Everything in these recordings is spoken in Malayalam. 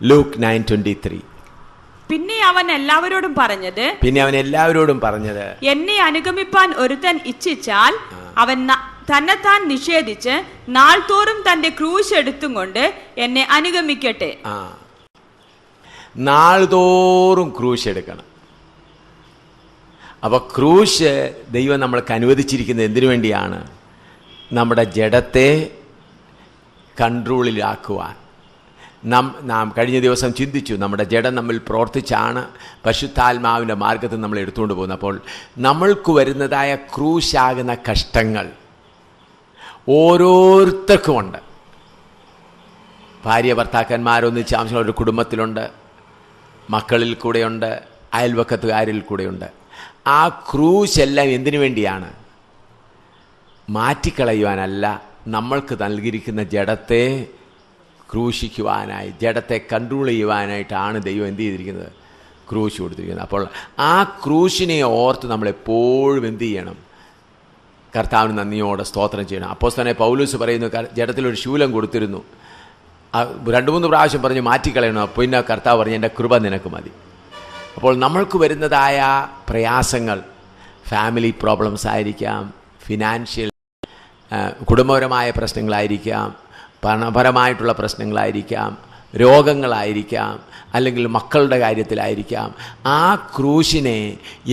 Luke 9:23. പിന്നെ അവൻ എല്ലാവരോടും പറഞ്ഞത്, എന്നെ അനുഗമിപ്പാൻ ഒരുത്തൻ ഇച്ഛിച്ചാൽ അവൻ തന്നെത്താൻ നിഷേധിച്ച് നാൾതോറും തന്റെ ക്രൂശ് എടുത്തും കൊണ്ട് എന്നെ അനുഗമിക്കട്ടെ. നാൾതോറും ക്രൂശ് എടുക്കണം. അപ്പോൾ ക്രൂശ് ദൈവം നമ്മൾക്ക് അനുവദിച്ചിരിക്കുന്നത് എന്തിനു വേണ്ടിയാണ്? നമ്മുടെ ജഡത്തെ കൺട്രോളിലാക്കുവാൻ. നാം കഴിഞ്ഞ ദിവസം ചിന്തിച്ചു, നമ്മുടെ ജഡം നമ്മിൽ പ്രവർത്തിച്ചാണ് പരിശുദ്ധാത്മാവിൻ്റെ മാർഗത്തിൽ നമ്മൾ എടുത്തുകൊണ്ട് പോകുന്നത്. അപ്പോൾ നമ്മൾക്ക് വരുന്നതായ ക്രൂശാകുന്ന കഷ്ടങ്ങൾ ഓരോരുത്തർക്കുമുണ്ട്. ഭാര്യ ഭർത്താക്കന്മാരൊന്നിച്ച് ആവശ്യമുള്ള ഒരു കുടുംബത്തിലുണ്ട്, മക്കളിൽ കൂടെയുണ്ട്, അയൽവക്കത്തുകാരിൽ കൂടെയുണ്ട്. ആ ക്രൂശെല്ലാം എന്തിനു വേണ്ടിയാണ്? മാറ്റിക്കളയുവാനല്ല, നമ്മൾക്ക് നൽകിയിരിക്കുന്ന ജഡത്തെ ക്രൂശിക്കുവാനായി, ജഡത്തെ കൺട്രോൾ ചെയ്യുവാനായിട്ടാണ് ദൈവം എന്ത് ചെയ്തിരിക്കുന്നത്? ക്രൂശ് കൊടുത്തിരിക്കുന്നത്. അപ്പോൾ ആ ക്രൂശിനെ ഓർത്ത് നമ്മളെപ്പോഴും എന്ത് ചെയ്യണം? കർത്താവിന് നന്ദിയോടെ സ്തോത്രം ചെയ്യണം. അപ്പോസ്തലനായ പൗലോസ് പറയുന്നു, ജഡത്തിലൊരു ശൂലം കൊടുത്തിരുന്നു, 2-3 പ്രാവശ്യം പറഞ്ഞ് മാറ്റിക്കളയണം. പിന്നെ കർത്താവ് പറഞ്ഞു, എൻ്റെ കൃപ നിനക്ക് മതി. അപ്പോൾ നമ്മൾക്ക് വരുന്നതായ പ്രയാസങ്ങൾ ഫാമിലി പ്രോബ്ലംസ് ആയിരിക്കാം, ഫിനാൻഷ്യൽ കുടുംബപരമായ പ്രശ്നങ്ങളായിരിക്കാം, പണപരമായിട്ടുള്ള പ്രശ്നങ്ങളായിരിക്കാം, രോഗങ്ങളായിരിക്കാം, അല്ലെങ്കിൽ മക്കളുടെ കാര്യത്തിലായിരിക്കാം. ആ ക്രൂശിനെ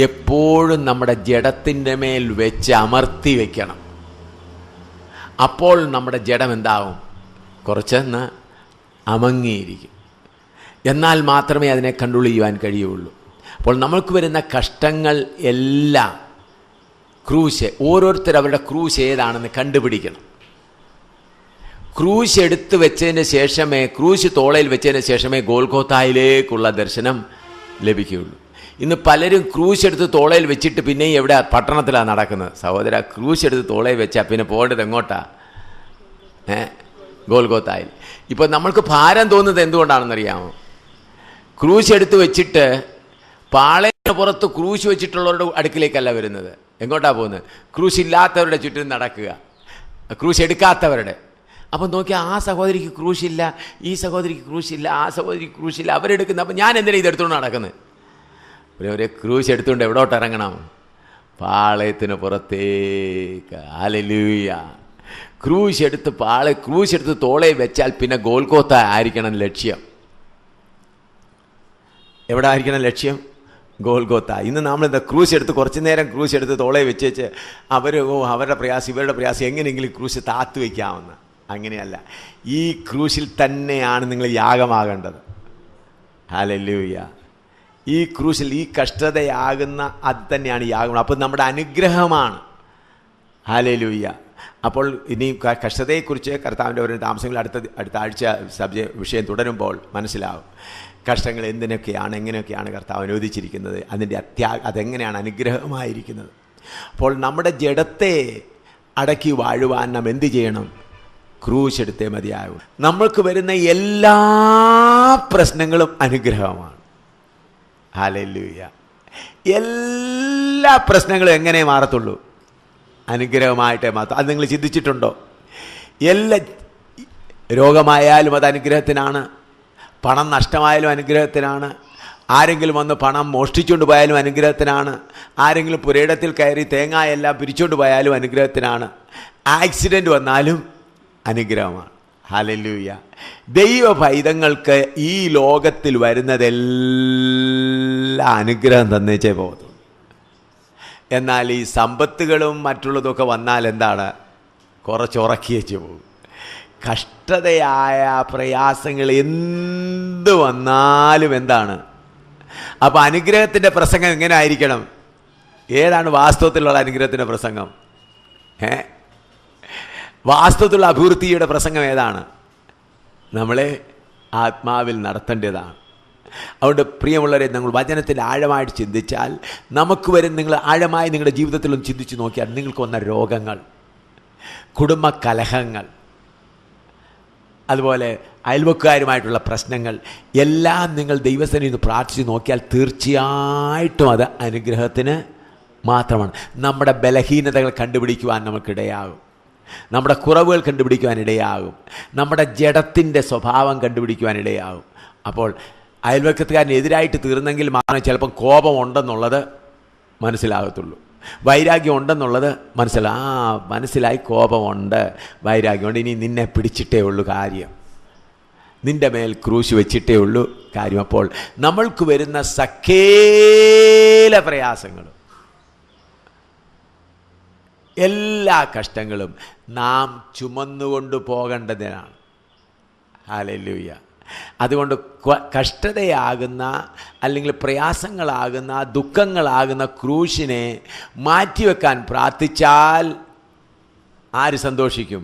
എപ്പോഴും നമ്മുടെ ജഡത്തിൻ്റെ മേൽ വെച്ച് അമർത്തി വയ്ക്കണം. അപ്പോൾ നമ്മുടെ ജഡം എന്താവും? കുറച്ചെന്ന് അമങ്ങിയിരിക്കും. എന്നാൽ മാത്രമേ അതിനെ കൺട്രോൾ ചെയ്യുവാൻ കഴിയുള്ളൂ. അപ്പോൾ നമ്മൾക്ക് വരുന്ന കഷ്ടങ്ങൾ എല്ലാം ക്രൂശ്, ഓരോരുത്തർ അവരുടെ ക്രൂശ് ഏതാണെന്ന് കണ്ടുപിടിക്കണം. ക്രൂശ് എടുത്ത് വെച്ചതിന് ശേഷമേ, ക്രൂശ് തോളയിൽ വെച്ചതിന് ശേഷമേ ഗോൽഗോഥായിലേക്കുള്ള ദർശനം ലഭിക്കുകയുള്ളൂ. ഇന്ന് പലരും ക്രൂശ് എടുത്ത് തോളയിൽ വെച്ചിട്ട് പിന്നെയും എവിടെ? പട്ടണത്തിലാണ് നടക്കുന്നത്. സഹോദര, ക്രൂശ് എടുത്ത് തോളയിൽ വെച്ചാൽ പിന്നെ പോകേണ്ടത് എങ്ങോട്ടാ? ഗോൽഗോഥായിൽ. ഇപ്പോൾ നമ്മൾക്ക് ഭാരം തോന്നുന്നത് എന്തുകൊണ്ടാണെന്നറിയാമോ? ക്രൂശ് എടുത്ത് വെച്ചിട്ട് പാളയത്തിന് പുറത്ത് ക്രൂശ് വെച്ചിട്ടുള്ളവരുടെ അടുക്കിലേക്കല്ല വരുന്നത്. എങ്ങോട്ടാണ് പോകുന്നത്? ക്രൂശ് ഇല്ലാത്തവരുടെ ചുറ്റും നടക്കുക, ക്രൂശ് എടുക്കാത്തവരുടെ. അപ്പം നോക്കിയാൽ ആ സഹോദരിക്ക് ക്രൂശില്ല, ഈ സഹോദരിക്ക് ക്രൂശില്ല, ആ സഹോദരിക്ക് ക്രൂശില്ല, അവരെടുക്കുന്നത്. അപ്പം ഞാൻ എന്തിനാണ് ഇതെടുത്തുകൊണ്ട് നടക്കുന്നത്? ഒരു ക്രൂശ് എടുത്തുകൊണ്ട് എവിടോട്ട് ഇറങ്ങണം? പാളയത്തിന് പുറത്തേക്ക്. ഹല്ലേലൂയ. ക്രൂശ് എടുത്ത് തോളെ വെച്ചാൽ പിന്നെ ഗോൽഗോഥ ആയിരിക്കണം ലക്ഷ്യം. എവിടെ ആയിരിക്കണം ലക്ഷ്യം? ഗോൽഗോഥ. ഇന്ന് നമ്മളെന്താ ക്രൂശ് എടുത്ത് കുറച്ച് നേരം ക്രൂശ് എടുത്ത് തോളെ വെച്ചേച്ച് അവരുടെ പ്രയാസം ഇവരുടെ പ്രയാസം എങ്ങനെയെങ്കിലും ക്രൂശ് താത്തു വയ്ക്കാമെന്ന്. അങ്ങനെയല്ല, ഈ ക്രൂശിൽ തന്നെയാണ് നിങ്ങൾ യാഗമാകേണ്ടത്. ഹല്ലേലൂയ. ഈ ക്രൂശിൽ ഈ കഷ്ടതയാകുന്ന അത് തന്നെയാണ് യാഗം. അപ്പോൾ നമ്മുടെ അനുഗ്രഹമാണ്. ഹല്ലേലൂയ. അപ്പോൾ ഇനി കഷ്ടതയെക്കുറിച്ച് കർത്താവിൻ്റെ ഓരോ താമസങ്ങൾ അടുത്ത ആഴ്ച വിഷയം തുടരുമ്പോൾ മനസ്സിലാവും. കഷ്ടങ്ങൾ എന്തിനൊക്കെയാണ്, എങ്ങനെയൊക്കെയാണ് കർത്താവ് അനുവദിച്ചിരിക്കുന്നത്, അതിൻ്റെ അതെങ്ങനെയാണ് അനുഗ്രഹമായിരിക്കുന്നത്. അപ്പോൾ നമ്മുടെ ജഡത്തെ അടക്കി വാഴുവാൻ നാം എന്ത് ചെയ്യണം? ക്രൂശ് എടുത്തേ മതിയാകും. നമ്മൾക്ക് വരുന്ന എല്ലാ പ്രശ്നങ്ങളും അനുഗ്രഹമാണ്. ഹല്ലേലൂയ. എല്ലാ പ്രശ്നങ്ങളും എങ്ങനെ മാറത്തുള്ളൂ? അനുഗ്രഹമായിട്ടേ മാറും. അത് നിങ്ങൾ ചിന്തിച്ചിട്ടുണ്ടോ? എല്ലാ രോഗമായാലും അത് അനുഗ്രഹത്തിനാണ്, പണം നഷ്ടമായാലും അനുഗ്രഹത്തിനാണ്, ആരെങ്കിലും വന്ന് പണം മോഷ്ടിച്ചുകൊണ്ട് പോയാലും അനുഗ്രഹത്തിനാണ്, ആരെങ്കിലും പുരയിടത്തിൽ കയറി തേങ്ങയെല്ലാം പിരിച്ചുകൊണ്ട് പോയാലും അനുഗ്രഹത്തിനാണ്, ആക്സിഡൻറ്റ് വന്നാലും അനുഗ്രഹമാണ്. ഹല്ലേലൂയ. ദൈവ പൈതങ്ങൾക്ക് ഈ ലോകത്തിൽ വരുന്നതെല്ലാം അനുഗ്രഹം തന്നേച്ചേ പോകുന്നു. എന്നാൽ ഈ സമ്പത്തുകളും മറ്റുള്ളതൊക്കെ വന്നാൽ എന്താണ്? കുറച്ചുറക്കിയേച്ച് പോകും. കഷ്ടതയായ പ്രയാസങ്ങൾ എന്ത് വന്നാലും എന്താണ്? അപ്പോൾ അനുഗ്രഹത്തിൻ്റെ പ്രസംഗം എങ്ങനെ ആയിരിക്കണം? ഏതാണ് വാസ്തവത്തിലുള്ള അനുഗ്രഹത്തിൻ്റെ പ്രസംഗം? വാസ്തവത്തിലുള്ള അഭിവൃദ്ധിയുടെ പ്രസംഗം ഏതാണ്? നമ്മളെ ആത്മാവിൽ നടത്തേണ്ടതാണ്. അതുകൊണ്ട് പ്രിയമുള്ളവരെ, നിങ്ങൾ വചനത്തിൽ ആഴമായിട്ട് ചിന്തിച്ചാൽ നമുക്ക് വരും. നിങ്ങൾ ആഴമായി നിങ്ങളുടെ ജീവിതത്തിലും ചിന്തിച്ച് നോക്കിയാൽ നിങ്ങൾക്ക് വന്ന രോഗങ്ങൾ, കുടുംബ കലഹങ്ങൾ, അതുപോലെ അയൽവക്കാരുമായിട്ടുള്ള പ്രശ്നങ്ങൾ എല്ലാം നിങ്ങൾ ദൈവസന്നിധിയിൽ നിന്ന് പ്രാർത്ഥിച്ച് നോക്കിയാൽ തീർച്ചയായിട്ടും അത് അനുഗ്രഹത്തിന് മാത്രമാണ്. നമ്മുടെ ബലഹീനതകൾ കണ്ടുപിടിക്കുവാൻ നമുക്കിടയാകും, നമ്മുടെ കുറവുകൾ കണ്ടുപിടിക്കുവാനിടയാകും, നമ്മുടെ ജഡത്തിൻ്റെ സ്വഭാവം കണ്ടുപിടിക്കുവാനിടയാകും. അപ്പോൾ അയൽവക്കത്തുകാരനെതിരായിട്ട് തീർന്നെങ്കിൽ മാത്രമേ ചിലപ്പം കോപം ഉണ്ടെന്നുള്ളത് മനസ്സിലാകത്തുള്ളൂ, വൈരാഗ്യം ഉണ്ടെന്നുള്ളത് മനസ്സിലായി, കോപമുണ്ട്, വൈരാഗ്യമുണ്ട്, ഇനി നിന്നെ പിടിച്ചിട്ടേ ഉള്ളൂ കാര്യം, നിന്റെ മേൽ ക്രൂശ് വെച്ചിട്ടേ ഉള്ളൂ കാര്യം. അപ്പോൾ നമ്മൾക്ക് വരുന്ന സകല പ്രയാസങ്ങളും എല്ലാ കഷ്ടങ്ങളും നാം ചുമന്നുകൊണ്ട് പോകേണ്ടതിനാണ്. ഹല്ലേലൂയ. അതുകൊണ്ട് കഷ്ടതയാകുന്ന അല്ലെങ്കിൽ പ്രയാസങ്ങളാകുന്ന ദുഃഖങ്ങളാകുന്ന ക്രൂശിനെ മാറ്റിവെക്കാൻ പ്രാർത്ഥിച്ചാൽ ആര് സന്തോഷിക്കും?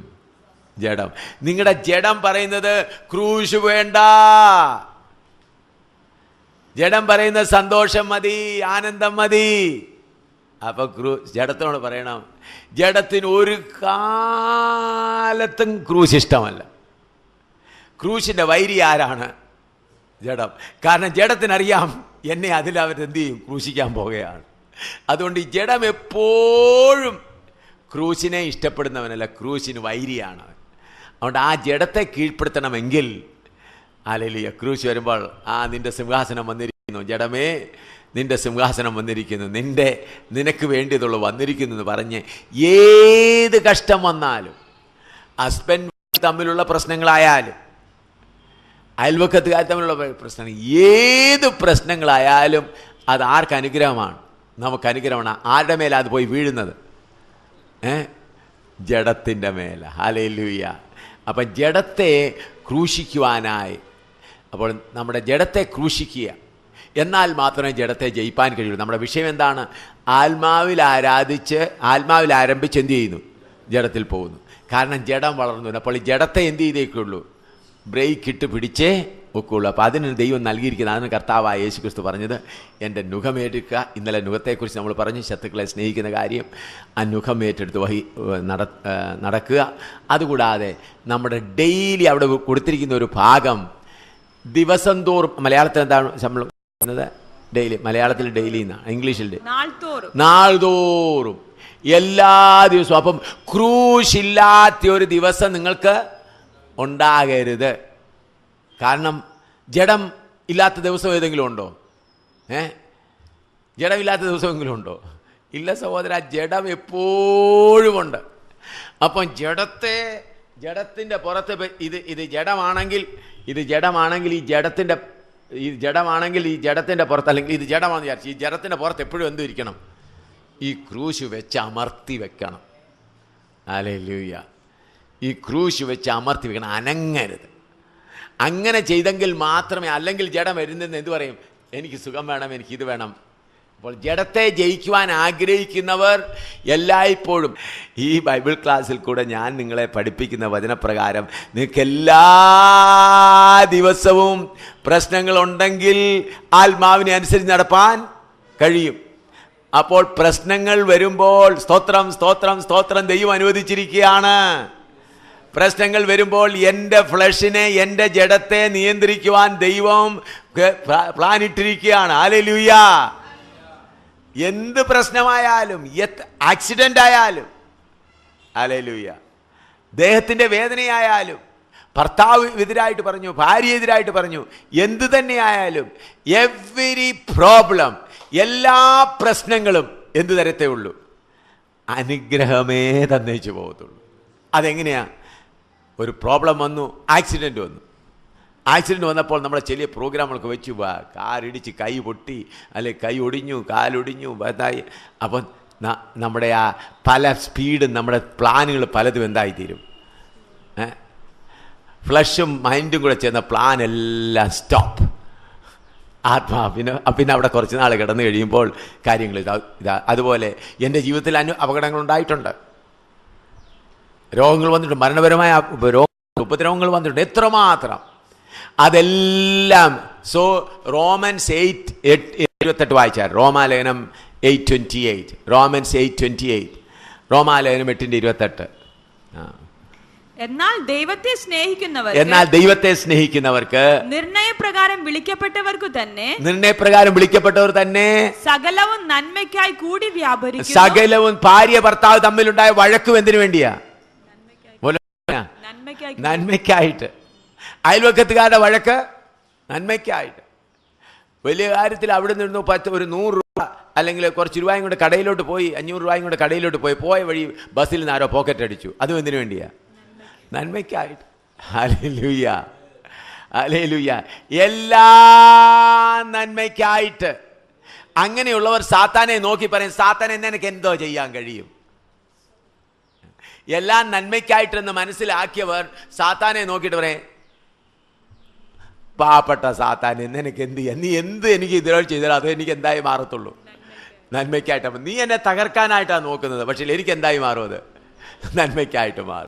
ജഡം. നിങ്ങളുടെ ജഡം പറയുന്നത് ക്രൂശ് വേണ്ട, ജഡം പറയുന്നത് സന്തോഷം മതി, ആനന്ദം മതി. അപ്പൊ ജഡത്തിനോട് പറയണം, ജഡത്തിന് ഒരു കാലത്തും ക്രൂശ് ഇഷ്ടമല്ല. ക്രൂശിൻ്റെ വൈരി ആരാണ്? ജഡം. കാരണം ജഡത്തിനറിയാം എന്നെ അതിലവരെന്ത് ചെയ്യും? ക്രൂശിക്കാൻ പോകുകയാണ്. അതുകൊണ്ട് ഈ ജഡം എപ്പോഴും ക്രൂശിനെ ഇഷ്ടപ്പെടുന്നവനല്ല, ക്രൂശിന് വൈരിയാണ്. അതുകൊണ്ട് ആ ജഡത്തെ കീഴ്പ്പെടുത്തണമെങ്കിൽ ഹല്ലേലൂയ, ക്രൂശ് വരുമ്പോൾ നിന്റെ സിംഹാസനം വന്നിരിക്കുന്നു, ജഡമേ നിന്റെ സിംഹാസനം വന്നിരിക്കുന്നു, നിനക്ക് വേണ്ടിയതുള്ളൂ വന്നിരിക്കുന്നു എന്ന് പറഞ്ഞ് ഏത് കഷ്ടം വന്നാലും, ഹസ്ബൻഡ് തമ്മിലുള്ള പ്രശ്നങ്ങളായാലും അയൽവക്കത്തുകാർ തമ്മിലുള്ള പ്രശ്നങ്ങൾ, ഏത് പ്രശ്നങ്ങളായാലും അത് ആർക്ക് അനുഗ്രഹമാണ്? നമുക്ക് അനുഗ്രഹമാണ്. ആരുടെ മേലാണ് അത് പോയി വീഴുന്നത്? ജഡത്തിൻ്റെ മേലെ. ഹല്ലേലൂയ. അപ്പം ജഡത്തെ ക്രൂശിക്കുവാനായി, അപ്പോൾ നമ്മുടെ ജഡത്തെ ക്രൂശിക്കുക, എന്നാൽ മാത്രമേ ജഡത്തെ ജയിപ്പാൻ കഴിയുള്ളൂ. നമ്മുടെ വിഷയം എന്താണ്? ആത്മാവിൽ ആരംഭിച്ച് എന്ത് ചെയ്യുന്നു? ജഡത്തിൽ പോകുന്നു. കാരണം ജഡം വളർന്നു. അപ്പോൾ ഈ ജഡത്തെ എന്ത് ചെയ്തേക്കുള്ളൂ? ബ്രേക്ക് ഇട്ട് പിടിച്ചേ ഒക്കെയുള്ളൂ. അപ്പോൾ അതിന് ദൈവം നൽകിയിരിക്കുന്നത്, അതിന് കർത്താവായ യേശു ക്രിസ്തു പറഞ്ഞത് എൻ്റെ നുഖമേറ്റെടുക്കുക. ഇന്നലെ നുഖത്തെക്കുറിച്ച് നമ്മൾ പറഞ്ഞു, ശത്രുക്കളെ സ്നേഹിക്കുന്ന കാര്യം. ആ നുഖം ഏറ്റെടുത്ത് നടക്കുക. അതുകൂടാതെ നമ്മുടെ ഡെയിലി അവിടെ കൊടുത്തിരിക്കുന്ന ഒരു ഭാഗം ദിവസം തോറും, മലയാളത്തിൽ എന്താണ് നമ്മൾ പറയുന്നത്? ഡെയിലി. മലയാളത്തിൽ ഡെയിലി എന്നാണ്, ഇംഗ്ലീഷിൽ നാൾതോറും, എല്ലാ ദിവസവും. അപ്പം ക്രൂശില്ലാത്ത ഒരു ദിവസം നിങ്ങൾക്ക് ഉണ്ടാകരുത്. കാരണം ജഡം ഇല്ലാത്ത ദിവസം ഏതെങ്കിലും ഉണ്ടോ? ജഡമില്ലാത്ത ദിവസമെങ്കിലും ഉണ്ടോ? ഇല്ല സഹോദര, ജഡം എപ്പോഴും ഉണ്ട്. അപ്പം ജഡത്തിൻ്റെ പുറത്ത് ഇത് ജഡമാണെങ്കിൽ ഈ ജഡത്തിൻ്റെ പുറത്ത്, അല്ലെങ്കിൽ ഇത് ജഡമാണെന്ന് വിചാരിച്ചു, ഈ ജഡത്തിൻ്റെ പുറത്ത് എപ്പോഴും എന്ത് ഇരിക്കണം? ഈ ക്രൂശ് വെച്ച് അമർത്തി വെക്കണം. ഹല്ലേലൂയ. ഈ ക്രൂശ് വെച്ച് അമർത്തി വെക്കണം, അനങ്ങരുത്. അങ്ങനെ ചെയ്തെങ്കിൽ മാത്രമേ, അല്ലെങ്കിൽ ജഡം വരുന്നതെന്ന് എന്ത് പറയും? എനിക്ക് സുഖം വേണം, എനിക്കിത് വേണം. അപ്പോൾ ജഡത്തെ ജയിക്കുവാൻ ആഗ്രഹിക്കുന്നവർ എല്ലായ്പ്പോഴും ഈ ബൈബിൾ ക്ലാസ്സിൽ കൂടെ ഞാൻ നിങ്ങളെ പഠിപ്പിക്കുന്ന വചനപ്രകാരം നിങ്ങൾക്ക് എല്ലാ ദിവസവും പ്രശ്നങ്ങളുണ്ടെങ്കിൽ ആത്മാവിനെ അനുസരിച്ച് നടപ്പാൻ കഴിയും. അപ്പോൾ പ്രശ്നങ്ങൾ വരുമ്പോൾ സ്തോത്രം സ്തോത്രം സ്തോത്രം, ദൈവം അനുവദിച്ചിരിക്കുകയാണ്. പ്രശ്നങ്ങൾ വരുമ്പോൾ എൻ്റെ ഫ്ലഷിനെ, എൻ്റെ ജഡത്തെ നിയന്ത്രിക്കുവാൻ ദൈവം പ്ലാൻ ഇട്ടിരിക്കുകയാണ്. ഹല്ലേലൂയ. എന്ത് പ്രശ്നമായാലും, ആക്സിഡൻ്റ് ആയാലും, ഹല്ലേലൂയ, ദേഹത്തിൻ്റെ വേദനയായാലും, ഭർത്താവ് എതിരായിട്ട് പറഞ്ഞു, ഭാര്യ എതിരായിട്ട് പറഞ്ഞു, എന്തു തന്നെയായാലും, എവരി പ്രോബ്ലം, എല്ലാ പ്രശ്നങ്ങളും എന്തു തരത്തേ ഉള്ളൂ? അനുഗ്രഹമേ തന്നേച്ചു പോകത്തുള്ളൂ. അതെങ്ങനെയാ? ഒരു പ്രോബ്ലം വന്നു, ആക്സിഡൻറ്റ് വന്നപ്പോൾ നമ്മളെ ചെറിയ പ്രോഗ്രാമുകളൊക്കെ വെച്ചു, കാറിടിച്ച് കൈ പൊട്ടി, അല്ലെ കൈ ഒടിഞ്ഞു, കാലൊടിഞ്ഞു, എന്തായി. അപ്പം നമ്മുടെ ആ പല സ്പീഡും, നമ്മുടെ പ്ലാനുകൾ പലതും എന്തായിത്തീരും? ഫ്ലഷും മൈൻഡും കൂടെ ചേർന്ന പ്ലാൻ എല്ലാം സ്റ്റോപ്പ്. പിന്നെ അവിടെ കുറച്ച് നാൾ കിടന്നു കഴിയുമ്പോൾ കാര്യങ്ങൾ അതുപോലെ എൻ്റെ ജീവിതത്തിൽ അപകടങ്ങളുണ്ടായിട്ടുണ്ട്, രോഗങ്ങൾ വന്നിട്ടുണ്ട്, മരണപരമായ ഉപദ്രവങ്ങൾ വന്നിട്ടുണ്ട്, എത്രമാത്രം. അതെല്ലാം റോമൻസ് 8:28 വായിച്ചാൽ, റോമാലേഖനം 8:28, റോമൻസ് 8:28, റോമാലേഖനം 8:28. എന്നാൽ ദൈവത്തെ സ്നേഹിക്കുന്നവർക്ക് നിർണയപ്രകാരം വിളിക്കപ്പെട്ടവർ തന്നെ സകലവും നന്മയ്ക്കായി കൂടി വ്യാപരിക്കുന്നു. സകലവും, ഭാര്യ ഭർത്താവ് തമ്മിലുണ്ടായ വഴക്കും എന്തിനു വേണ്ടിയാ? നന്മയ്ക്കായിട്ട്. അയൽവക്കത്തുകാരുടെ വഴക്ക് നന്മയ്ക്കായിട്ട്. വലിയ കാര്യത്തിൽ അവിടെ നിന്ന് ഒരു 100 രൂപ അല്ലെങ്കിൽ കുറച്ച് രൂപയും കൊണ്ട് കടയിലോട്ട് പോയി, 500 രൂപയും കൊണ്ട് കടയിലോട്ട് പോയ വഴി ബസ്സിൽ നിന്ന് ആരോ പോക്കറ്റ് അടിച്ചു. അതും എന്തിനു വേണ്ടിയാ? നന്മയ്ക്കായിട്ട്. ഹല്ലേലൂയ, ഹല്ലേലൂയ. എല്ലാ നന്മയ്ക്കായിട്ട്. അങ്ങനെയുള്ളവർ സാത്താനെ നോക്കി പറയും, സാത്താനെ നിനക്ക് എന്തോ ചെയ്യാൻ കഴിയും? എല്ലാം നന്മയ്ക്കായിട്ടെന്ന് മനസ്സിലാക്കിയവർ സാത്താനെ നോക്കിയിട്ട് പറയും, പാവപ്പെട്ട സാത്താനെ നിനക്ക് എന്ത് ചെയ്യാം? നീ എന്ത് എനിക്ക് ഇതിനോട് ചെയ്താലും അത് എനിക്ക് എന്തായി മാറത്തുള്ളൂ? നന്മയ്ക്കായിട്ട്. നീ എന്നെ തകർക്കാനായിട്ടാണ് നോക്കുന്നത്, പക്ഷേ എനിക്ക് എന്തായി മാറും? അത് നന്മയ്ക്കായിട്ട് മാറും.